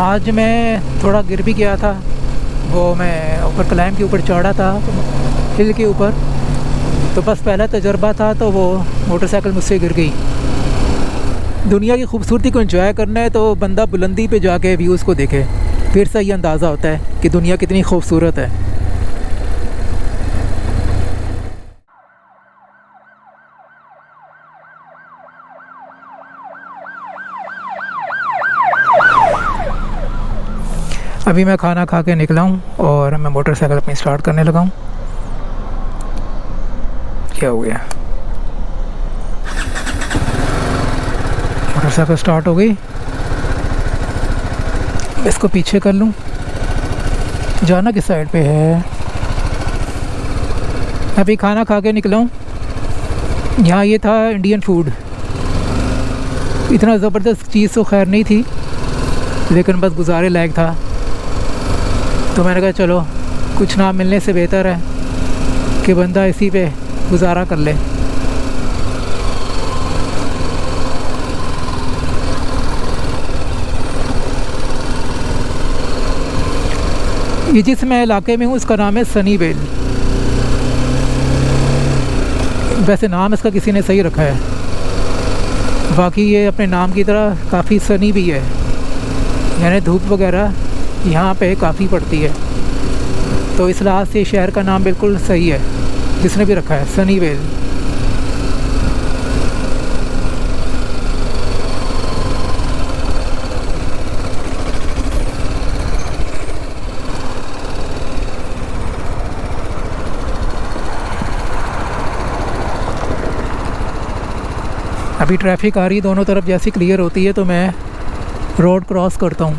आज मैं थोड़ा गिर भी गया था। वो मैं ऊपर क्लाइम के ऊपर चढ़ा था, हिल के ऊपर। तो बस पहला तजर्बा था, तो वो मोटरसाइकिल मुझसे गिर गई। दुनिया की खूबसूरती को एंजॉय करना है तो बंदा बुलंदी पे जाके व्यूज़ को देखे, फिर सही अंदाज़ा होता है कि दुनिया कितनी खूबसूरत है। अभी मैं खाना खा के निकला हूँ और मैं मोटरसाइकिल अपनी स्टार्ट करने लगा हूँ। क्या हो गया, मोटरसाइकिल स्टार्ट हो गई। इसको पीछे कर लूँ। जाना किस साइड पे है? अभी खाना खा के निकला हूँ। यहाँ ये था इंडियन फूड। इतना ज़बरदस्त चीज़ तो खैर नहीं थी, लेकिन बस गुजारे लायक था। तो मैंने कहा चलो, कुछ ना मिलने से बेहतर है कि बंदा इसी पे गुजारा कर ले। ये जिस मैं इलाके में हूँ इसका नाम है सनीवेल। वैसे नाम इसका किसी ने सही रखा है, बाकी ये अपने नाम की तरह काफ़ी सनी भी है, यानी धूप वगैरह यहाँ पे काफ़ी पड़ती है। तो इस लिहाज से शहर का नाम बिल्कुल सही है जिसने भी रखा है, सनीवेल। अभी ट्रैफिक आ रही, दोनों तरफ जैसी क्लियर होती है तो मैं रोड क्रॉस करता हूँ।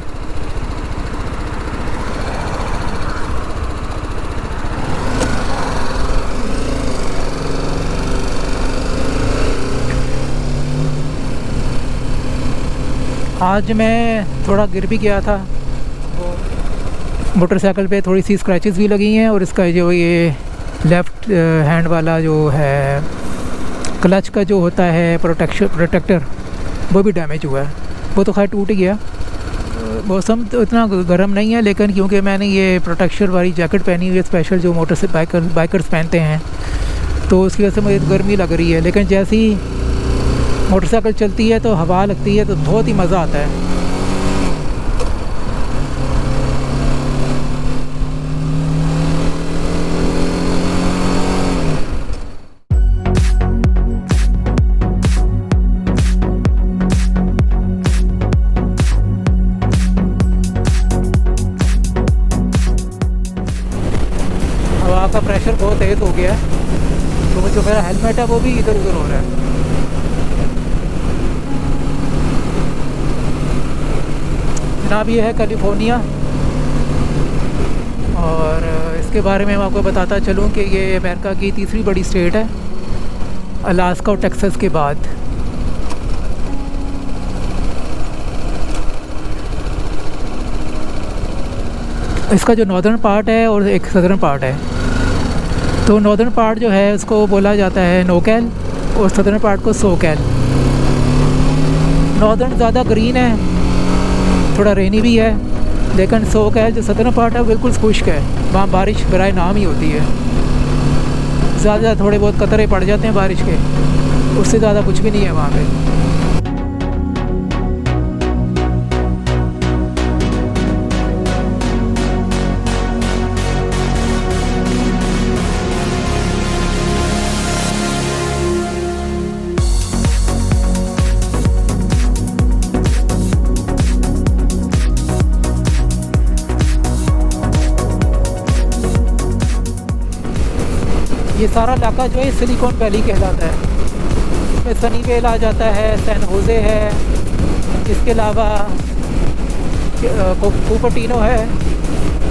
आज मैं थोड़ा गिर भी गया था। मोटरसाइकिल पे थोड़ी सी स्क्रैचेस भी लगी हैं, और इसका जो ये लेफ़्ट हैंड वाला जो है क्लच का जो होता है प्रोटेक्टर, वो भी डैमेज हुआ है। वो तो खैर टूट गया। मौसम तो इतना गर्म नहीं है, लेकिन क्योंकि मैंने ये प्रोटेक्शन वाली जैकेट पहनी हुई है स्पेशल, जो बाइकर्स पहनते हैं, तो उसकी वजह से मुझे गर्मी लग रही है। लेकिन जैसे ही मोटरसाइकिल चलती है तो हवा लगती है तो बहुत ही मज़ा आता है। हवा का प्रेशर बहुत तेज़ हो गया है, तो जो मेरा हेलमेट है वो भी इधर उधर हो रहा है। जनाब ये है कैलिफोर्निया, और इसके बारे में मैं आपको बताता चलूँ कि ये अमेरिका की तीसरी बड़ी स्टेट है, अलास्का और टेक्सास के बाद। इसका जो नॉर्दर्न पार्ट है और एक सदर्न पार्ट है, तो नॉर्दर्न पार्ट जो है उसको बोला जाता है नोकैल, और सदर्न पार्ट को सोकैल। नॉर्दर्न ज़्यादा ग्रीन है, थोड़ा रेनी भी है, लेकिन सोकैल जो सदर्न पार्ट है बिल्कुल खुश्क है। वहाँ बारिश बराए नाम ही होती है। ज़्यादा थोड़े बहुत कतरे पड़ जाते हैं बारिश के, उससे ज़्यादा कुछ भी नहीं है वहाँ पे। ये सारा इलाका जो है सिलिकॉन वैली कहलाता है। इसमें सनीवेल आ जाता है, सैन होजे है, इसके अलावा कुपर्टिनो है,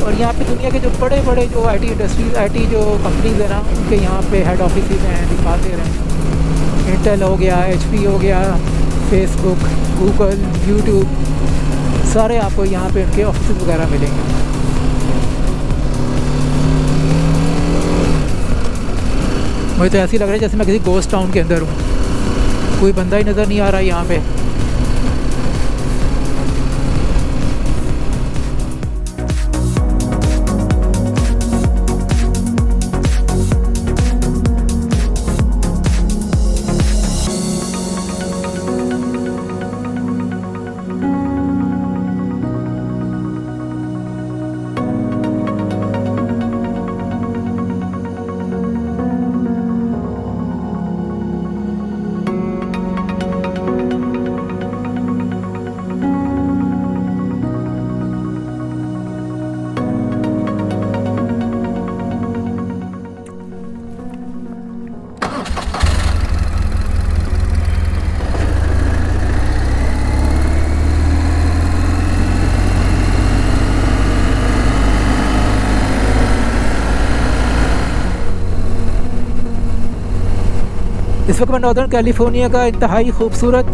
और यहाँ पे दुनिया के जो बड़े बड़े जो आईटी इंडस्ट्रीज, आईटी जो कंपनीज हैं ना, उनके यहाँ पे हेड ऑफिस हैं, दिखाते रहे। इंटेल हो गया, HP हो गया, फेसबुक, गूगल, यूट्यूब, सारे आपको यहाँ पे उनके ऑफिस वगैरह मिलेंगे। मुझे तो ऐसे ही लग रहा है जैसे मैं किसी गोस्ट टाउन के अंदर हूँ, कोई बंदा ही नज़र नहीं आ रहा है यहाँ पे। इस वक्त मैं नॉर्दर्न कैलिफोर्निया का इंतहाई खूबसूरत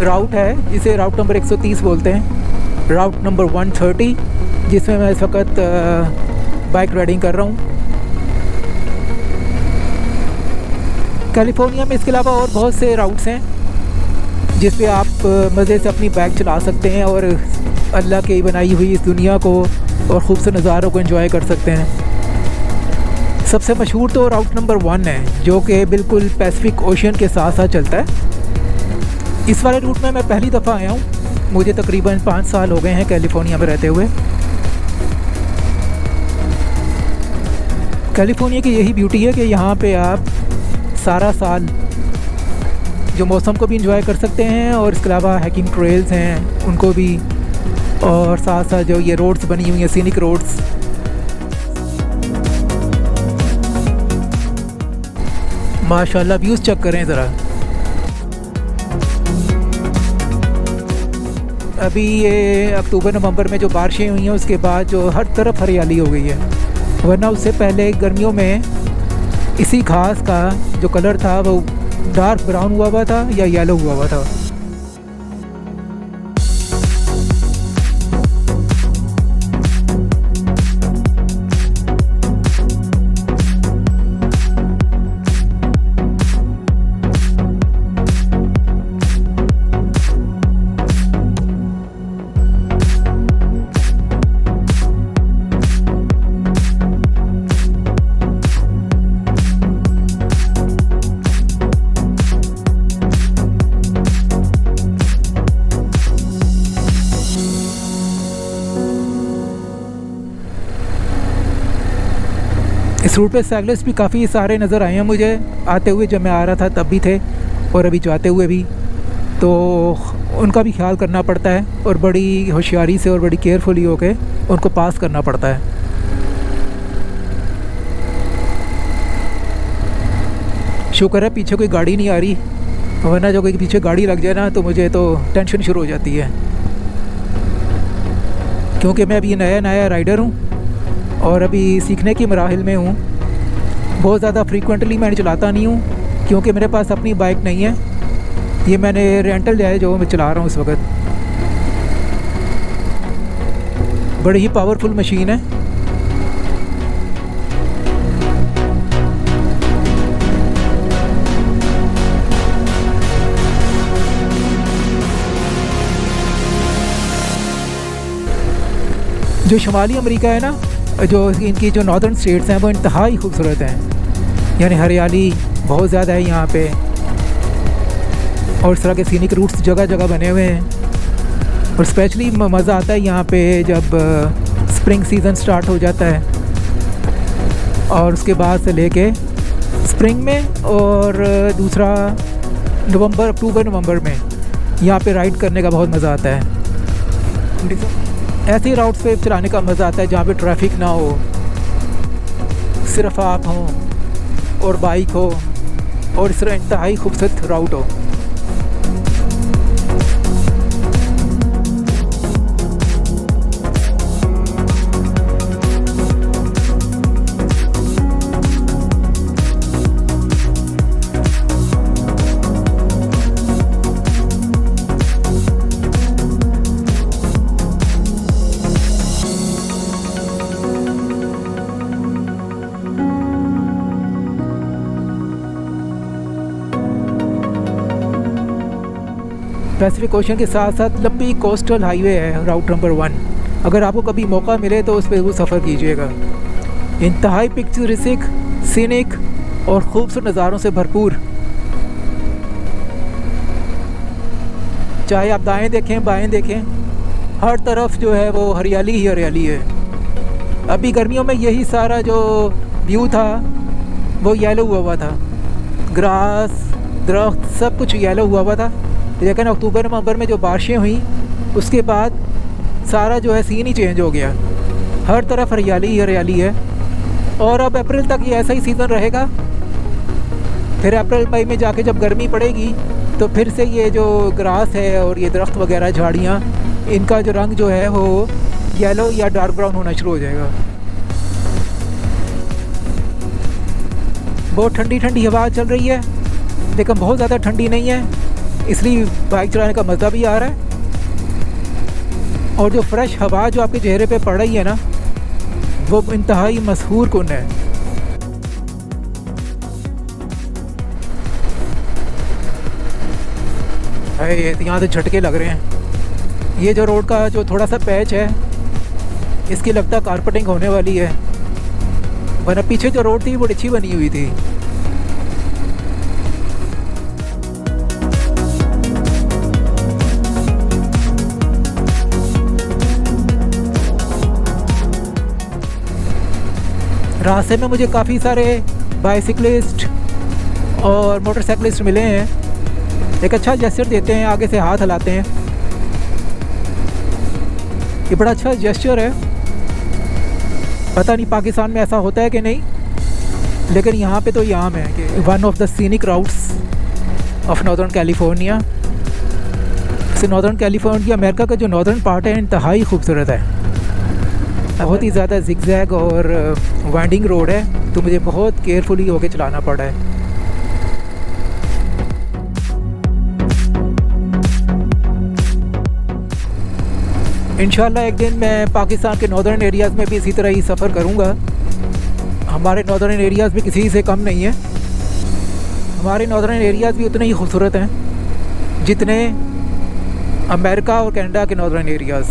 राउट है, जिसे राउट नंबर 130 बोलते हैं, राउट नंबर 130, जिसमें मैं इस वक्त बाइक राइडिंग कर रहा हूँ। कैलिफोर्निया में इसके अलावा और बहुत से राउट्स हैं जिस पे आप मज़े से अपनी बाइक चला सकते हैं और अल्लाह की बनाई हुई इस दुनिया को और खूबसूरत नज़ारों को एंजॉय कर सकते हैं। सबसे मशहूर तो राउट नंबर 1 है, जो कि बिल्कुल पैसिफिक ओशन के साथ साथ चलता है। इस वाले रूट में मैं पहली दफ़ा आया हूँ, मुझे तकरीबन 5 साल हो गए हैं कैलिफोर्निया में रहते हुए। कैलिफोर्निया की यही ब्यूटी है कि यहाँ पे आप सारा साल जो मौसम को भी इंजॉय कर सकते हैं और इसके अलावा हाइकिंग ट्रेल्स हैं उनको भी, और साथ साथ जो ये रोड्स बनी हुई हैं, सीनिक रोड्स, माशाल्लाह व्यूज़ चेक करें ज़रा। अभी ये अक्टूबर नवंबर में जो बारिशें हुई हैं उसके बाद जो हर तरफ हरियाली हो गई है, वरना उससे पहले गर्मियों में इसी घास का जो कलर था वो डार्क ब्राउन हुआ था या येलो हुआ था। इस रूट पे साइकिलिस्ट भी काफ़ी सारे नज़र आए हैं मुझे, आते हुए जब मैं आ रहा था तब भी थे और अभी जाते हुए भी, तो उनका भी ख्याल करना पड़ता है और बड़ी होशियारी से और बड़ी केयरफुली होकर उनको पास करना पड़ता है। शुक्र है पीछे कोई गाड़ी नहीं आ रही, वरना जो कोई पीछे गाड़ी लग जाए ना तो मुझे तो टेंशन शुरू हो जाती है, क्योंकि मैं अभी नया राइडर हूँ और अभी सीखने की मराहिल में हूँ। बहुत ज़्यादा फ्रीक्वेंटली मैं चलाता नहीं हूँ क्योंकि मेरे पास अपनी बाइक नहीं है, ये मैंने रेंटल है जो मैं चला रहा हूँ इस वक्त। बड़ी ही पावरफुल मशीन है। जो शुमाली अमेरिका है ना, जो इनकी जो नॉर्दर्न स्टेट्स हैं वो इंतहाई खूबसूरत हैं, यानी हरियाली बहुत ज़्यादा है यहाँ पे और इस तरह के सीनिक रूट्स जगह जगह बने हुए हैं। और स्पेशली मज़ा आता है यहाँ पे जब स्प्रिंग सीज़न स्टार्ट हो जाता है और उसके बाद से लेके स्प्रिंग में और दूसरा अक्टूबर नवंबर में यहाँ पे राइड करने का बहुत मज़ा आता है। ऐसे ही राउट्स पे चलाने का मज़ा आता है जहाँ पे ट्रैफिक ना हो, सिर्फ आप हों और बाइक हो और इस तरह इंतहाई खूबसूरत राउट हो। पैसिफिक ओशन के साथ साथ लंबी कोस्टल हाईवे है राउट नंबर 1। अगर आपको कभी मौका मिले तो उस पर वो सफ़र कीजिएगा। इंतहाई पिक्चरिस्टिक, सीनिक और खूबसूरत नज़ारों से भरपूर। चाहे आप दाएं देखें बाएं देखें, हर तरफ जो है वो हरियाली ही हरियाली है। अभी गर्मियों में यही सारा जो व्यू था वो येलो हुआ था, ग्रास, दरख्त सब कुछ येलो हुआ था। लेकिन अक्टूबर नवंबर में जो बारिशें हुई उसके बाद सारा जो है सीन ही चेंज हो गया, हर तरफ हरियाली ही हरियाली है। और अब अप्रैल तक ये ऐसा ही सीज़न रहेगा। फिर अप्रैल मई में जाके जब गर्मी पड़ेगी तो फिर से ये जो ग्रास है और ये दरख्त वगैरह झाड़ियाँ, इनका जो रंग जो है वो येलो या डार्क ब्राउन होना शुरू हो जाएगा। बहुत ठंडी ठंडी हवा चल रही है लेकिन बहुत ज़्यादा ठंडी नहीं है, इसलिए बाइक चलाने का मज़ा भी आ रहा है। और जो फ्रेश हवा जो आपके चेहरे पे पड़ रही है ना, वो इंतहाई मशहूर कुन है। यहाँ तो झटके लग रहे हैं। ये जो रोड का जो थोड़ा सा पैच है, इसकी लगता कारपेटिंग होने वाली है, वरना पीछे जो रोड थी वो अच्छी बनी हुई थी। रास्ते में मुझे काफ़ी सारे बाइसिकलिस्ट और मोटरसाइकिलिस्ट मिले हैं। एक अच्छा जेस्चर देते हैं, आगे से हाथ हिलाते हैं। ये बड़ा अच्छा जेस्चर है। पता नहीं पाकिस्तान में ऐसा होता है कि नहीं, लेकिन यहाँ पे तो यहाँ है कि one of the scenic routes of northern California. Northern California America का जो नॉर्दर्न पार्ट है इंतहाई खूबसूरत है। बहुत ही ज़्यादा जिगजैग और वाइंडिंग रोड है, तो मुझे बहुत केयरफुली होके चलाना पड़ा है। इंशाल्लाह एक दिन मैं पाकिस्तान के नॉर्दर्न एरियाज़ में भी इसी तरह ही सफ़र करूँगा। हमारे नॉर्दर्न एरियाज़ भी किसी से कम नहीं है। हमारे नॉर्दर्न एरियाज़ भी उतने ही खूबसूरत हैं जितने अमेरिका और कनाडा के नॉर्दर्न एरियाज़।